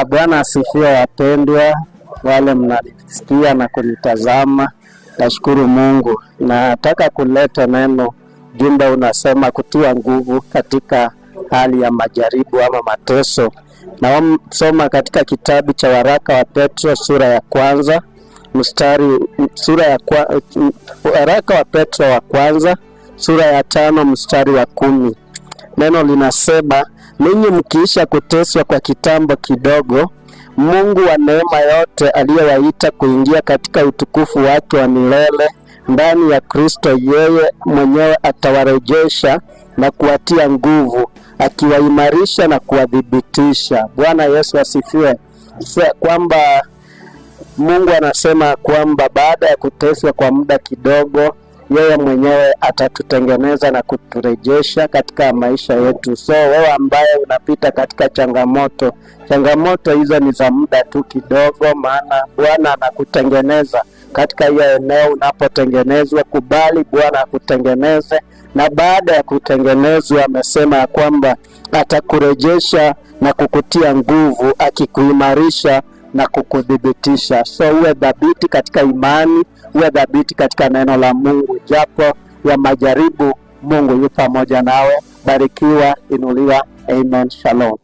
Bwana asifiwe wapendwa, wale mnanisikia na kunitazama. Nashukuru Mungu. Nataka kuleta neno, jumbe unasema kutia nguvu katika hali ya majaribu ama mateso. Na soma katika kitabu cha waraka wa Petro sura ya kwanza, waraka wa Petro wa kwanza sura ya 5 mstari wa 10. Neno linasema, ninyi mkiisha kuteswa kwa kitambo kidogo, Mungu wa neema yote aliyewaita kuingia katika utukufu wake wa milele ndani ya Kristo, yeye mwenyewe atawarejesha na kuwatia nguvu, akiwaimarisha na kuwadhibitisha. Bwana Yesu asifiwe. Kwamba Mungu anasema kwamba baada ya kuteswa kwa muda kidogo, yeye mwenyewe atatutengeneza na kuturejesha katika maisha yetu. So wewe ambaye unapita katika changamoto hizo ni za muda tu kidogo, maana Bwana anakutengeneza katika hiyo eneo. Unapotengenezwa, kubali Bwana akutengeneze, na baada ya kutengenezwa amesema kwamba atakurejesha na kukutia nguvu, akikuimarisha na kukudhibitisha. So uwe dhabiti katika imani, uwe dhabiti katika neno la Mungu. Japo ya majaribu, Mungu yu pamoja nawe. Barikiwa, inuliwa. Amen. Shalom.